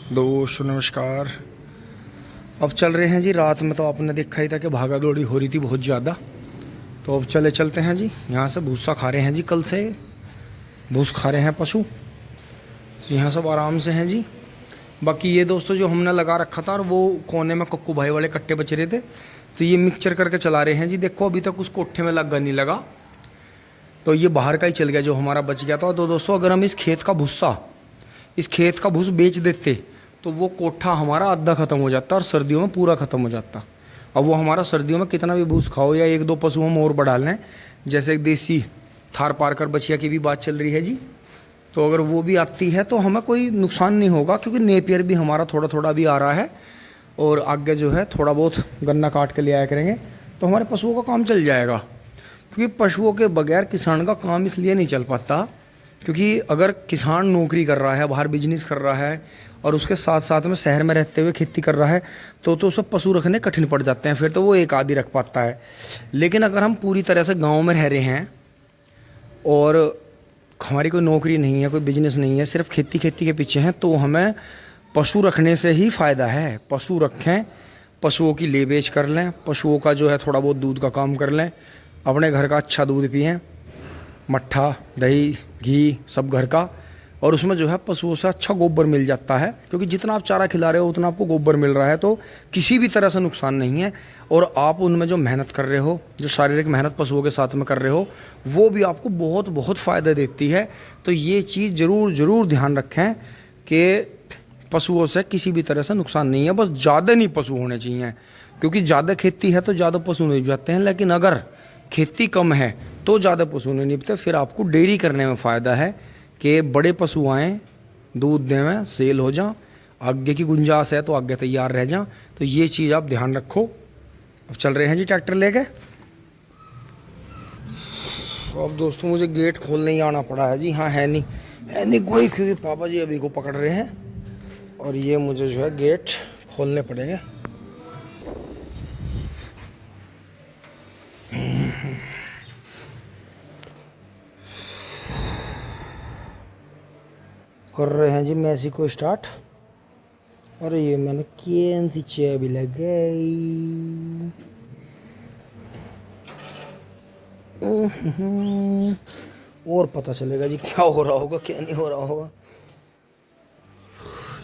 दोस्तों नमस्कार। अब चल रहे हैं जी। रात में तो आपने देखा ही था कि भागा दौड़ी हो रही थी बहुत ज़्यादा। तो अब चलते हैं जी। यहाँ से भूसा खा रहे हैं जी, कल से भूस खा रहे हैं पशु। तो यहाँ सब आराम से हैं जी। बाकी ये दोस्तों जो हमने लगा रखा था और वो कोने में कक्कू भाई वाले कट्टे बच रहे थे, तो ये मिक्सचर करके चला रहे हैं जी। देखो अभी तक उस कोठे में लगा नहीं लगा, तो ये बाहर का ही चल गया जो हमारा बच गया था। तो दोस्तों अगर हम इस खेत का भूस बेच देते तो वो कोठा हमारा आधा ख़त्म हो जाता और सर्दियों में पूरा ख़त्म हो जाता। अब वो हमारा सर्दियों में कितना भी भूस खाओ या एक दो पशु हम और बढ़ा लें, जैसे देसी थार पारकर बछिया की भी बात चल रही है जी, तो अगर वो भी आती है तो हमें कोई नुकसान नहीं होगा, क्योंकि नेपियर भी हमारा थोड़ा थोड़ा भी आ रहा है और आगे जो है थोड़ा बहुत गन्ना काट के ले आया करेंगे तो हमारे पशुओं का काम चल जाएगा। क्योंकि पशुओं के बगैर किसान का काम इसलिए नहीं चल पाता, क्योंकि अगर किसान नौकरी कर रहा है, बाहर बिजनेस कर रहा है और उसके साथ साथ में शहर में रहते हुए खेती कर रहा है, तो उसे पशु रखने कठिन पड़ जाते हैं। फिर तो वो एक आदि रख पाता है। लेकिन अगर हम पूरी तरह से गांव में रह रहे हैं और हमारी कोई नौकरी नहीं है, कोई बिजनेस नहीं है, सिर्फ खेती के पीछे हैं, तो हमें पशु रखने से ही फ़ायदा है। पशु रखें, पशुओं की ले बेच कर लें, पशुओं का जो है थोड़ा बहुत दूध का काम कर लें, अपने घर का अच्छा दूध पिएं, मट्ठा दही घी सब घर का, और उसमें जो है पशुओं से अच्छा गोबर मिल जाता है। क्योंकि जितना आप चारा खिला रहे हो उतना आपको गोबर मिल रहा है, तो किसी भी तरह से नुकसान नहीं है। और आप उनमें जो मेहनत कर रहे हो, जो शारीरिक मेहनत पशुओं के साथ में कर रहे हो, वो भी आपको बहुत बहुत फ़ायदा देती है। तो ये चीज़ ज़रूर ध्यान रखें कि पशुओं से किसी भी तरह से नुकसान नहीं है। बस ज़्यादा नहीं पशु होने चाहिए, क्योंकि ज़्यादा खेती है तो ज़्यादा पशु नहीं जाते हैं। लेकिन अगर खेती कम है तो ज़्यादा पशु नहीं निपते। फिर आपको डेयरी करने में फ़ायदा है कि बड़े पशु आएँ, दूध दें, सेल हो जाएं, आगे की गुंजाइश है तो आगे तैयार रह जाएं। तो ये चीज़ आप ध्यान रखो। अब चल रहे हैं जी ट्रैक्टर लेके। अब दोस्तों मुझे गेट खोलने ही आना पड़ा है जी। हाँ है नहीं कोई, क्योंकि पापा जी अभी को पकड़ रहे हैं और ये मुझे जो है गेट खोलने पड़ेंगे। कर रहे हैं जी मैसी को स्टार्ट। और ये मैंने कैन सी चाबी लगाई। और पता चलेगा जी क्या हो रहा होगा क्या नहीं हो रहा होगा।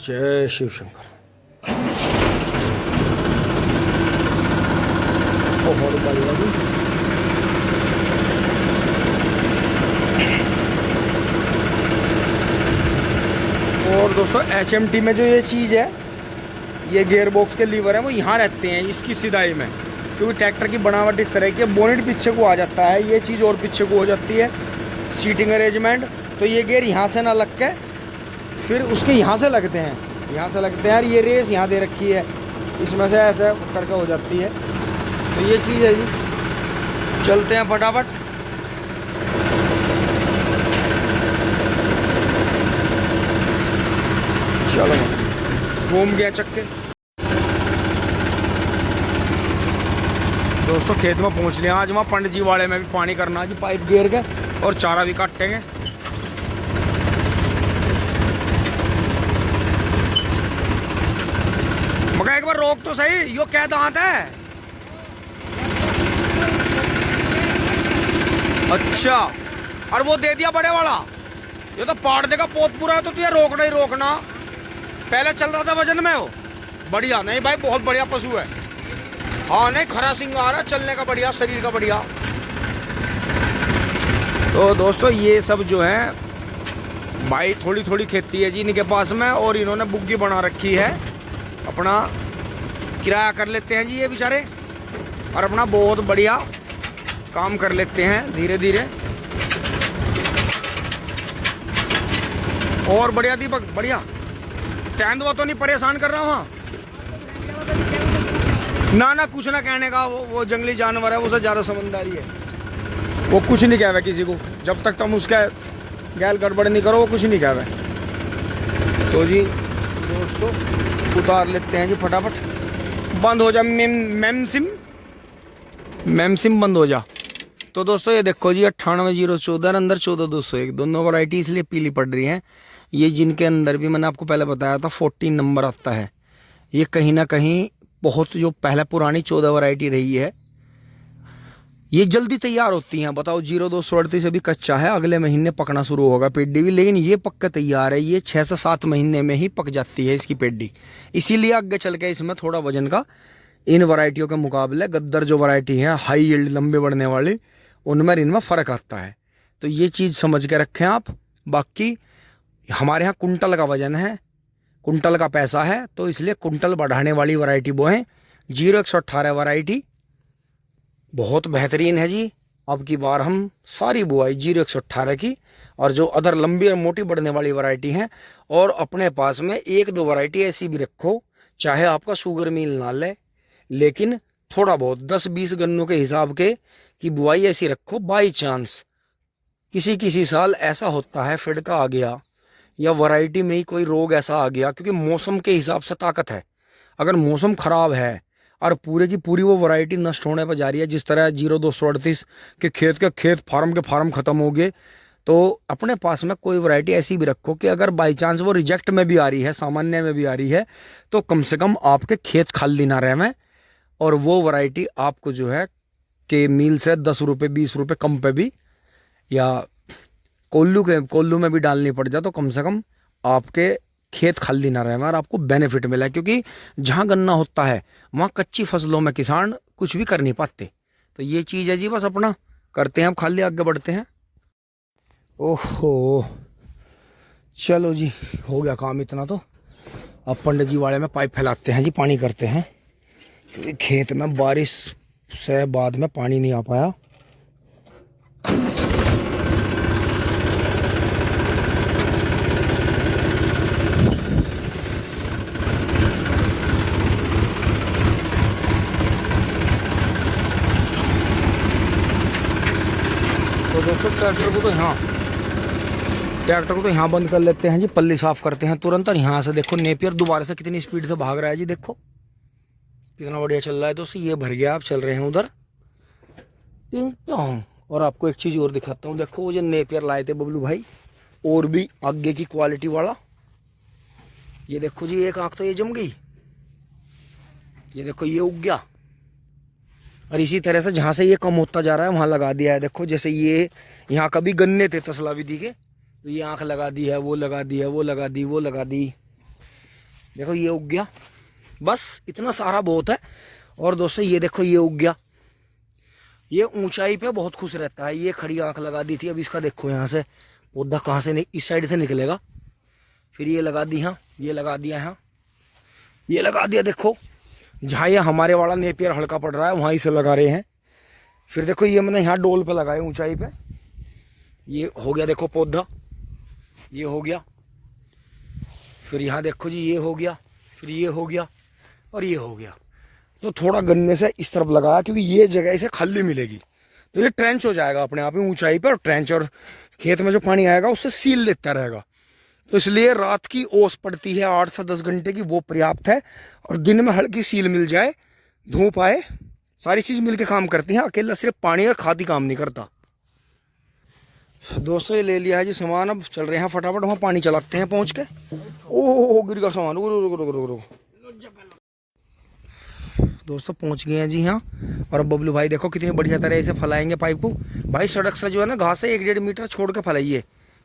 जय शिव शंकर। बहुत बढ़िया जी। और दोस्तों HMT में जो ये चीज़ है, ये गियर बॉक्स के लीवर है, वो यहाँ रहते हैं इसकी सिधाई में। क्योंकि ट्रैक्टर की बनावट इस तरह की है, बोनेट पीछे को आ जाता है, ये चीज़ और पीछे को हो जाती है सीटिंग अरेंजमेंट। तो ये गियर यहाँ से ना लग के फिर उसके यहाँ से लगते हैं, और ये रेस यहाँ दे रखी है, इसमें से ऐसे करके हो जाती है। तो ये चीज़ है जी। चलते हैं फटाफट। चलो घूम गया चक्के। दोस्तों खेत में पहुंच लिया। आज वहाँ पंडित जी वाले में भी पानी करना जी, पाइप घेर के, और चारा भी काटेंगे। मगर एक बार रोक तो सही, यो क्या दांत है? अच्छा, और वो दे दिया बड़े वाला, ये तो पाड़ देगा पोत पूरा है। तो तुझे रोकना ही रोकना। पहले चल रहा था वजन में हो, बढ़िया नहीं भाई, बहुत बढ़िया पशु है। हाँ नहीं, खरा सिंगार है, चलने का बढ़िया, शरीर का बढ़िया। तो दोस्तों ये सब जो है भाई थोड़ी खेती है जी इनके पास में, और इन्होंने बुग्गी बना रखी है, अपना किराया कर लेते हैं जी ये बेचारे, और अपना बहुत बढ़िया काम कर लेते हैं धीरे धीरे। और बढ़िया दीपक, बढ़िया। तेंदुआ तो नहीं परेशान कर रहा वहाँ? ना कुछ ना कहने का, वो जंगली जानवर है, वो से ज़्यादा समझदारी है। वो कुछ नहीं कहवे किसी को, जब तक तुम उसके गैल गड़बड़ नहीं करो वो कुछ नहीं कहवे। तो जी दोस्तों उतार लेते हैं जी फटाफट। बंद हो जा मैम सिम बंद हो जा। तो दोस्तों ये देखो जी 98 014 अंदर 14 201 दोनों वैरायटी इसलिए पीली पड़ रही हैं, ये जिनके अंदर भी मैंने आपको पहले बताया था 14 नंबर आता है, ये कहीं ना कहीं बहुत जो पहले पुरानी 14 वैरायटी रही है, ये जल्दी तैयार होती हैं। बताओ 0238 अभी कच्चा है, अगले महीने पकना शुरू होगा पेड्डी भी, लेकिन ये पक के तैयार है। ये 6 से 7 महीने में ही पक जाती है इसकी पेड्डी। इसीलिए आगे चल के इसमें थोड़ा वजन का इन वैरायटियों के मुकाबले गद्दर जो वैरायटी है हाई यील्ड लंबे बढ़ने वाली, उनमें इनमें फ़र्क आता है। तो ये चीज़ समझ के रखें आप। बाकी हमारे यहाँ कुंटल का वजन है, कुंटल का पैसा है, तो इसलिए कुंटल बढ़ाने वाली वैरायटी बोएं। 0118 वैरायटी बहुत बेहतरीन है जी। अब की बार हम सारी बुआई 0118 की, और जो अदर लंबी और मोटी बढ़ने वाली वैरायटी हैं, और अपने पास में 1-2 वैरायटी ऐसी भी रखो, चाहे आपका शुगर मिल ना ले, लेकिन थोड़ा बहुत 10-20 गन्नों के हिसाब के की बुआई ऐसी रखो। बाई चांस किसी किसी साल ऐसा होता है फिडका आ गया या वैरायटी में ही कोई रोग ऐसा आ गया, क्योंकि मौसम के हिसाब से ताकत है। अगर मौसम खराब है और पूरे की पूरी वो वैरायटी नष्ट होने पर जा रही है, जिस तरह 0238 के खेत फार्म के फार्म खत्म हो गए, तो अपने पास में कोई वैरायटी ऐसी भी रखो कि अगर बाई चांस वो रिजेक्ट में भी आ रही है, सामान्य में भी आ रही है, तो कम से कम आपके खेत खाली ना रहे में, और वो वैरायटी आपको जो है कि मील से 10 रुपये 20 रुपये कम पे भी, या कोल्लू में भी डालनी पड़ जाए, तो कम से कम आपके खेत खाली ना रहे और आपको बेनिफिट मिला है। क्योंकि जहाँ गन्ना होता है वहाँ कच्ची फसलों में किसान कुछ भी कर नहीं पाते। तो ये चीज़ है जी, बस अपना करते हैं, अब खाली आगे बढ़ते हैं। ओहो चलो जी, हो गया काम इतना। तो अब पंडित जी वाले में पाइप फैलाते हैं जी, पानी करते हैं, क्योंकि खेत में बारिश से बाद में पानी नहीं आ पाया। तो दोस्तों ट्रैक्टर को तो यहाँ बंद कर लेते हैं जी, पल्ली साफ करते हैं तुरंत। और यहाँ से देखो नेपियर दोबारा से कितनी स्पीड से भाग रहा है जी, देखो कितना बढ़िया चल रहा है। दोस्तों ये भर गया, आप चल रहे हैं उधर। और आपको एक चीज़ और दिखाता हूँ, देखो वो जो नेपियर लाए थे बबलू भाई, और भी आगे की क्वालिटी वाला, ये देखो जी, एक आँख तो ये जम गई, ये देखो ये उग गया। और इसी तरह से जहाँ से ये कम होता जा रहा है वहाँ लगा दिया है। देखो जैसे ये यहाँ कभी गन्ने थे तसला विधि के, तो ये आँख लगा दी है, वो लगा दी है, वो लगा दी, वो लगा दी, देखो ये उग गया। बस इतना सारा बहुत है। और दोस्तों ये देखो ये उग गया, ये ऊंचाई पे बहुत खुश रहता है। ये खड़ी आँख लगा दी थी, अब इसका देखो यहाँ से पौधा कहाँ से इस साइड से निकलेगा। फिर ये लगा दी, हाँ ये लगा दिया, यहाँ ये लगा दिया। देखो जहाँ ये हमारे वाला नेपियर हल्का पड़ रहा है वहाँ इसे लगा रहे हैं। फिर देखो ये मैंने यहाँ डोल पे लगाया ऊंचाई पे, ये हो गया देखो पौधा, ये हो गया। फिर यहाँ देखो जी ये हो गया, फिर ये हो गया, और ये हो गया। तो थोड़ा गन्ने से इस तरफ लगाया, क्योंकि ये जगह इसे खाली मिलेगी, तो ये ट्रेंच हो जाएगा अपने आप ही ऊंचाई पर। और ट्रेंच और खेत में जो पानी आएगा उससे सील देता रहेगा। तो इसलिए रात की ओस पड़ती है 8 से 10 घंटे की, वो पर्याप्त है। और दिन में हल्की सील मिल जाए, धूप आए, सारी चीज़ मिलके काम करती हैं। अकेला सिर्फ पानी और खाद ही काम नहीं करता। दोस्तों ये ले लिया है जी सामान, अब चल रहे हैं फटाफट वहाँ पानी चलाते हैं पहुँच के। ओह गिर गया सामान, रुको। दोस्तों पहुँच गए हैं जी यहाँ। और बबलू भाई देखो कितनी बढ़िया तरह से फैलाएंगे पाइप को। भाई सड़क से जो है ना घास से 1-1.5 मीटर छोड़ के फैलाइए,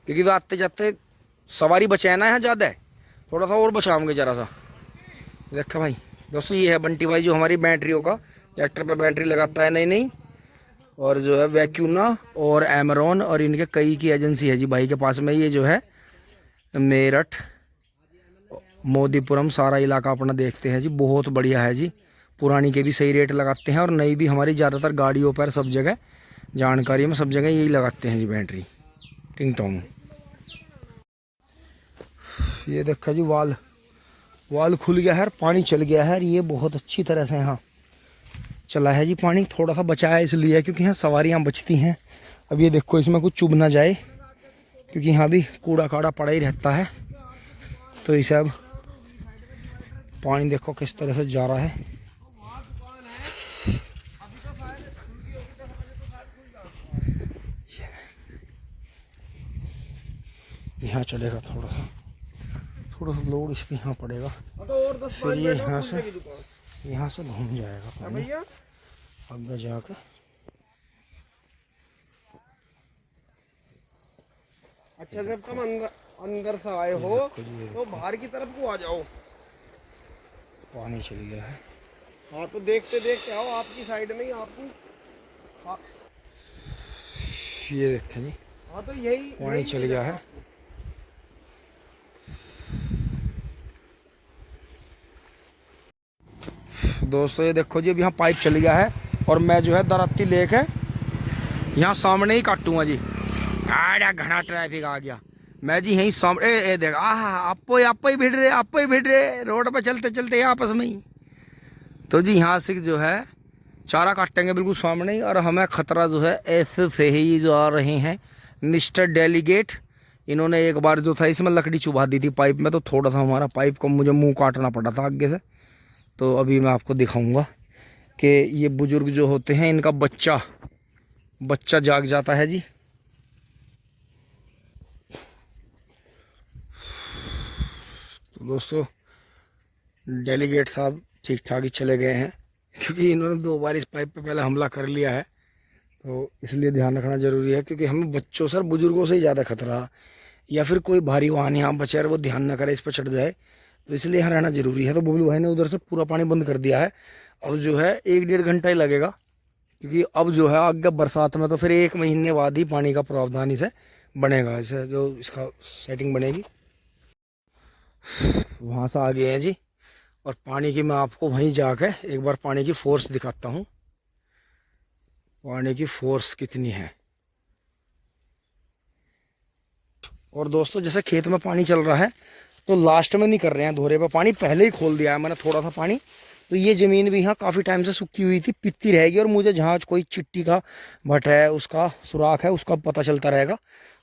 क्योंकि वह आते जाते सवारी बचाना है ज़्यादा है, थोड़ा सा और बचाओगे ज़रा सा। देखा भाई। दोस्तों ये है बंटी भाई जो हमारी बैटरियों का, ट्रैक्टर पे बैटरी लगाता है नई, और जो है वैक्यूना और एमरॉन, और इनके कई की एजेंसी है जी भाई के पास में। ये जो है मेरठ मोदीपुरम सारा इलाका अपना देखते हैं जी, बहुत बढ़िया है जी। पुरानी के भी सही रेट लगाते हैं और नई भी, हमारी ज़्यादातर गाड़ियों पर सब जगह जानकारी में सब जगह यही लगाते हैं जी बैटरी, टिंग टोंग। ये देखा जी वाल खुल गया है, पानी चल गया है। ये बहुत अच्छी तरह से यहाँ चला है जी पानी। थोड़ा सा बचा है इसलिए क्योंकि यहाँ सवारियाँ बचती हैं। अब ये देखो इसमें कुछ चुभ ना जाए, क्योंकि यहाँ भी कूड़ा काड़ा पड़ा ही रहता है। तो इसे अब पानी देखो किस तरह से जा रहा है। यहाँ चढ़ेगा थोड़ा सा लोड इस पे यहाँ पड़ेगा, फिर ये यहाँ से घूम जाएगा पानी आगे जाके। अच्छा, जब तुम अंदर से आए हो तो बाहर की तरफ को आ जाओ। पानी चल गया है। हाँ, तो देखते देखते आओ, आपकी साइड में ही आपको। हाँ, ये देखें जी, हाँ तो यही पानी चल गया है। दोस्तों ये देखो जी, अब यहाँ पाइप चल गया है और मैं जो है दरअत्ती लेक है यहाँ सामने ही काटूंगा जी। आड़ा घना ट्रैफिक आ गया, मैं जी यहीं सामने ए देख, आपको ही भिड़ रहे रोड पर चलते चलते आपस में ही। तो जी यहाँ से जो है चारा काटेंगे बिल्कुल सामने ही, और हमें खतरा जो है ऐसे से ही जो आ रहे हैं मिस्टर डेलीगेट। इन्होंने एक बार जो था इसमें लकड़ी चुभा दी थी पाइप में, तो थोड़ा सा हमारा पाइप को मुझे मुंह काटना पड़ा था आगे से। तो अभी मैं आपको दिखाऊंगा कि ये बुजुर्ग जो होते हैं इनका बच्चा जाग जाता है जी। तो दोस्तों डेलीगेट साहब ठीक ठाक ही चले गए हैं, क्योंकि इन्होंने 2 बार इस पाइप पे पहले हमला कर लिया है। तो इसलिए ध्यान रखना जरूरी है, क्योंकि हमें बच्चों से बुजुर्गों से ही ज़्यादा खतरा, या फिर कोई भारी वाहन यहाँ बचे और वो ध्यान न करे इस पर चढ़ जाए, तो इसलिए यहाँ रहना जरूरी है। तो बबलू भाई ने उधर से पूरा पानी बंद कर दिया है। अब जो है 1-1.5 घंटा ही लगेगा, क्योंकि अब जो है आगे बरसात में तो फिर 1 महीने बाद ही पानी का प्रावधान इसे बनेगा, इसे जो इसका सेटिंग बनेगी। वहाँ से आ गए हैं जी, और पानी की मैं आपको वहीं जाके एक बार पानी की फोर्स दिखाता हूँ, पानी की फोर्स कितनी है। और दोस्तों जैसे खेत में पानी चल रहा है, तो लास्ट में नहीं कर रहे हैं धोरे पे पानी, पहले ही खोल दिया है मैंने थोड़ा सा पानी। तो ये ज़मीन भी यहाँ काफ़ी टाइम से सूखी हुई थी, पित्ती रहेगी, और मुझे जहाँ कोई चिट्टी का भट है, उसका सुराख है, उसका पता चलता रहेगा।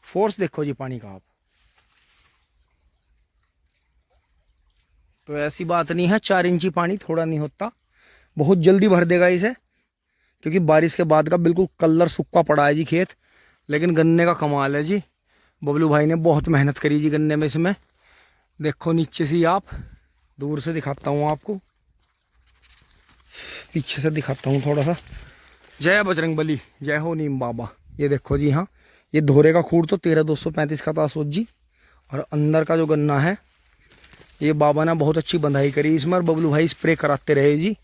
फोर्स देखो जी पानी का आप। तो ऐसी बात नहीं है 4 इंची पानी थोड़ा नहीं होता, बहुत जल्दी भर देगा इसे, क्योंकि बारिश के बाद का बिल्कुल कलर सूखा पड़ा है जी खेत। लेकिन गन्ने का कमाल है जी, बबलू भाई ने बहुत मेहनत करी जी गन्ने में। इसमें देखो नीचे से, आप दूर से दिखाता हूँ आपको, पीछे से दिखाता हूँ थोड़ा सा। जय बजरंगबली, जय हो नीम बाबा। ये देखो जी, हाँ ये धोरे का खूड़ तो 13,235 का था सोच जी, और अंदर का जो गन्ना है ये बाबा ने बहुत अच्छी बंधाई करी इसमें, और बबलू भाई स्प्रे कराते रहे जी।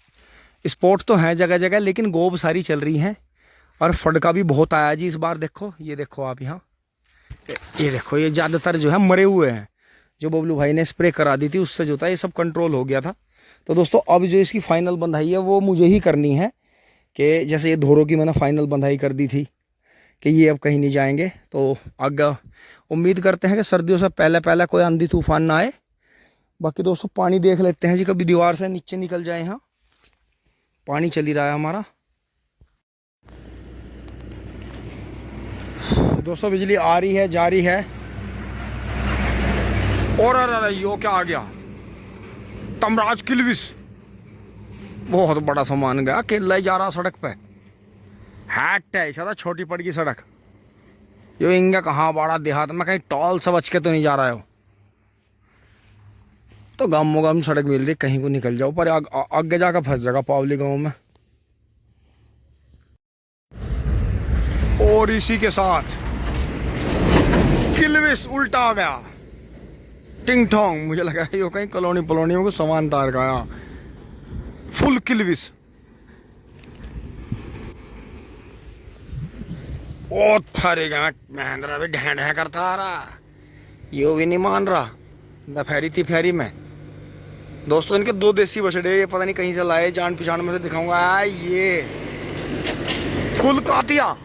स्पॉट तो हैं जगह जगह, लेकिन गोब सारी चल रही हैं, और फड़का भी बहुत आया जी इस बार। देखो ये देखो आप यहाँ, ये देखो, ये ज़्यादातर जो है मरे हुए हैं, जो बबलू भाई ने स्प्रे करा दी थी उससे जो था ये सब कंट्रोल हो गया था। तो दोस्तों अब जो इसकी फाइनल बंधाई है वो मुझे ही करनी है, कि जैसे ये धोरों की मैंने फाइनल बंधाई कर दी थी कि ये अब कहीं नहीं जाएंगे। तो आगे उम्मीद करते हैं कि सर्दियों से पहले पहले कोई आंधी तूफान ना आए। बाकी दोस्तों पानी देख लेते हैं जी, कभी दीवार से नीचे निकल जाए। यहाँ पानी चल ही रहा है हमारा। दोस्तों बिजली आ रही है, जा रही है, और अरे यो क्या आ गया, तमराज किलविस, बहुत बड़ा सामान गया, अकेला ही जा रहा सड़क पे। हैट है ऐसा, छोटी पड़ गई सड़क। यो इंगा कहाँ बड़ा देहात में, कहीं टॉल से बच के तो नहीं जा रहा हो, तो गाँव सड़क मिल रही, कहीं को निकल जाओ, पर आगे जाकर फंस जाएगा पावली गांव में। और इसी के साथ किलविस उल्टा आ गया, टिंग टोंग। मुझे लगा ये कहीं कॉलोनी को सामान तार का आया, फुल किलविस। ओ थारे गांठ महेंद्रा भी ढह करता आ रहा, यो भी नहीं मान रहा, दफेरी थी फेरी में। दोस्तों इनके 2 देसी बछड़े, ये पता नहीं कहीं से लाए, जान पहचान में से दिखाऊंगा। ये फुल कातिया,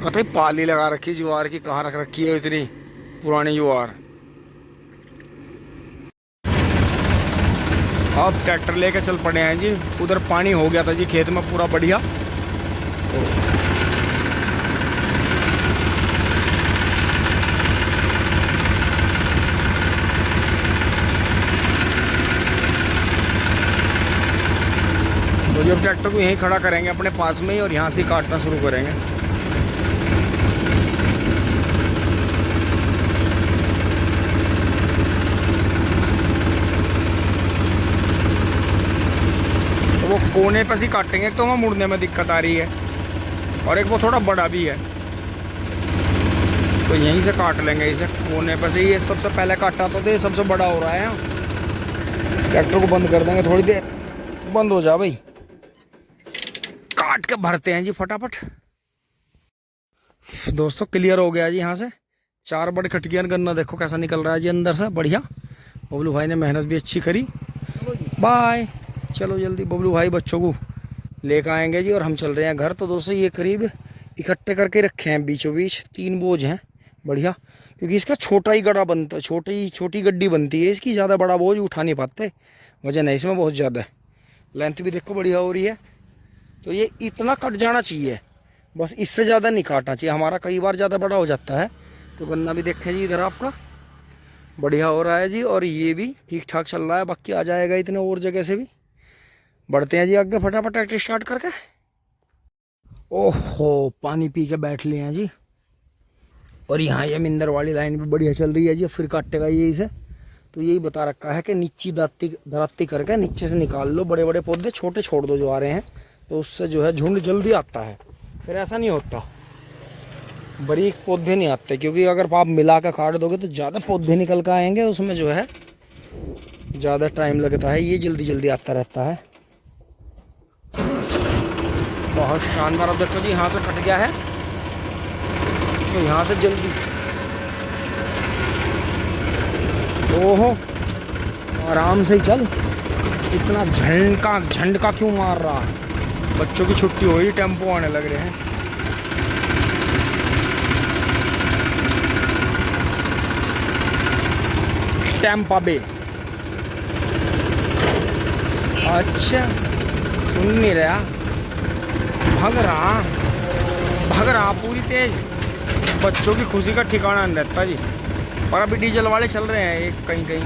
कतई पाली लगा रखी जुआर की, कहाँ रख रखी है इतनी पुरानी जुआर। अब ट्रैक्टर लेके चल पड़े हैं जी, उधर पानी हो गया था जी खेत में पूरा बढ़िया। तो जब ट्रैक्टर को यहीं खड़ा करेंगे अपने पास में ही, और यहाँ से काटना शुरू करेंगे। वो कोने पर ही काटेंगे, तो वहाँ मुड़ने में दिक्कत आ रही है, और एक वो थोड़ा बड़ा भी है, तो यहीं से काट लेंगे इसे कोने पर से। ये सबसे पहले काटा तो ये सबसे बड़ा हो रहा है। ट्रैक्टर को बंद कर देंगे थोड़ी देर, बंद हो जा भाई, काट के भरते हैं जी फटाफट। दोस्तों क्लियर हो गया जी। यहाँ से 4 बड़े खटकियाँ, गन्ना देखो कैसा निकल रहा है जी अंदर से, बढ़िया। बबलू भाई ने मेहनत भी अच्छी करी। बाय, चलो जल्दी बबलू भाई बच्चों को लेकर आएंगे जी, और हम चल रहे हैं घर। तो दोस्तों ये करीब इकट्ठे करके रखे हैं बीचों बीच, 3 बोझ हैं, बढ़िया, क्योंकि इसका छोटा ही गड़ा बनता है, छोटी गड्डी बनती है इसकी, ज़्यादा बड़ा बोझ उठा नहीं पाते, वजन है इसमें बहुत ज़्यादा है। लेंथ भी देखो बढ़िया हो रही है। तो ये इतना कट जाना चाहिए बस, इससे ज़्यादा नहीं काटना चाहिए। हमारा कई बार ज़्यादा बड़ा हो जाता है। तो गन्ना भी देखें जी इधर आपका बढ़िया हो रहा है जी, और ये भी ठीक ठाक चल रहा है, बाकी आ जाएगा इतने और जगह से भी। बढ़ते हैं जी आगे फटाफट ट्रैक्टर स्टार्ट करके। ओहो, पानी पी के बैठ लिए हैं जी, और यहाँ ये मिंदर वाली लाइन भी बढ़िया चल रही है जी। फिर काटेगा ये इसे, तो यही बता रखा है कि नीचे दराती करके नीचे से निकाल लो, बड़े बड़े पौधे छोटे छोड़ दो जो आ रहे हैं, तो उससे जो है झुंड जल्दी आता है। फिर ऐसा नहीं होता, बारीक पौधे नहीं आते, क्योंकि अगर आप मिला कर काट दोगे तो ज़्यादा पौधे निकल कर आएंगे, उसमें जो है ज़्यादा टाइम लगता है। ये जल्दी जल्दी आता रहता है। बहुत शानदार। अब देखो जी यहाँ से कट गया है, तो यहाँ से जल्दी, ओहो आराम से ही चल, इतना झंडका क्यों मार रहा है। बच्चों की छुट्टी हुई, टेम्पो आने लग रहे हैं। टैम्पा बे, अच्छा सुन नहीं रहा, भाग रहा पूरी तेज। बच्चों की खुशी का ठिकाना नहीं रहता जी। और अभी डीजल वाले चल रहे हैं एक कहीं कहीं।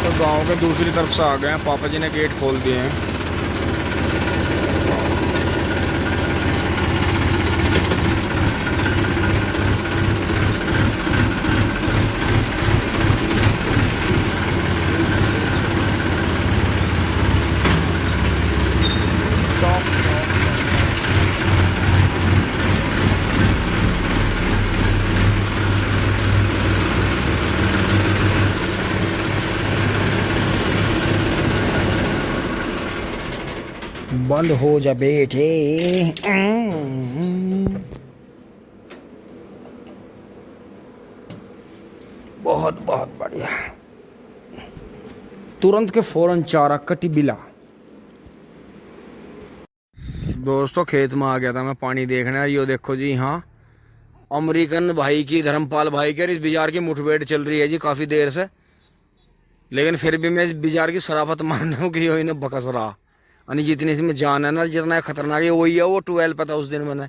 तो गांव के दूसरी तरफ से आ गए हैं, पापा जी ने गेट खोल दिए हैं। बंद हो जा बेटे। बहुत बहुत बढ़िया। तुरंत के फौरन चारा कटी बिला। दोस्तों खेत में आ गया था मैं पानी देखने। यो देखो जी, यहाँ अमेरिकन भाई की, धर्मपाल भाई के इस बिजार की मुठभेड़ चल रही है जी काफ़ी देर से। लेकिन फिर भी मैं इस बिजार की शराफत मान रहा हूँ कि यो इन्हें बकस रहा। यानी जितनी इसमें जान है ना, जितना खतरनाक है वही है। वो 12 पे था उस दिन, मैंने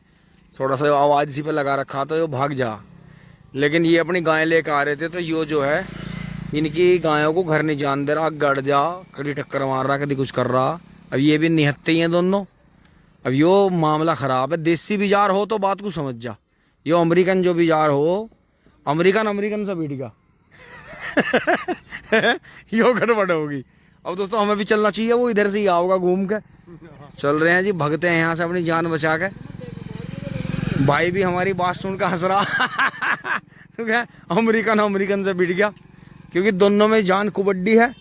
थोड़ा सा आवाज़ इसी पे लगा रखा तो यो भाग जा। लेकिन ये अपनी गाय लेकर आ रहे थे, तो यो जो है इनकी गायों को घर नहीं जान दे रहा, गड़ जा, कभी टक्कर मार रहा, कभी कुछ कर रहा। अब ये भी निहत्ते ही हैं दोनों। अब यो मामला ख़राब है। देसी बिजार हो तो बात को समझ जा, यो अमेरिकन जो बिजार हो, अमेरिकन से बीट गया यो गड़बड़ होगी। अब दोस्तों हमें भी चलना चाहिए, वो इधर से ही आओगा घूम के। चल रहे हैं जी, भगते हैं यहाँ से अपनी जान बचा के। भाई भी हमारी बात सुन कर हंस रहा ठीक है, अमेरिकन से बिट गया, क्योंकि दोनों में जान कुबड्डी है।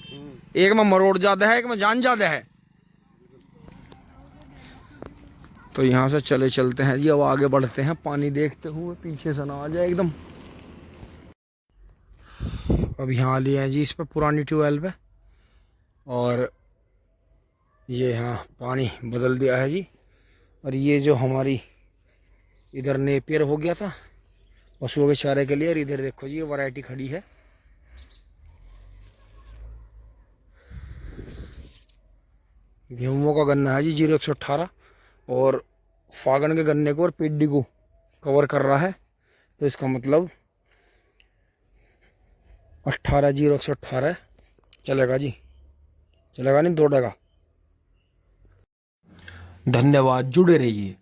एक में मरोड़ ज़्यादा है, एक में जान ज़्यादा है। तो यहाँ से चलते हैं जी, अब आगे बढ़ते हैं, पानी देखते हुए पीछे से ना आ जाए एकदम। अब यहाँ लिए हैं जी इस पर पुरानी ट्यूबवेल पे, और ये यहाँ पानी बदल दिया है जी। और ये जो हमारी इधर नेपियर हो गया था पशुओं के चारे के लिए, और इधर देखो जी ये वैरायटी खड़ी है। गेहूं का गन्ना है जी 0118, और फागण के गन्ने को और पेड्डी को कवर कर रहा है। तो इसका मतलब 18-0118 चलेगा जी, चलेगा नहीं, दौड़ेगा। धन्यवाद, जुड़े रहिए।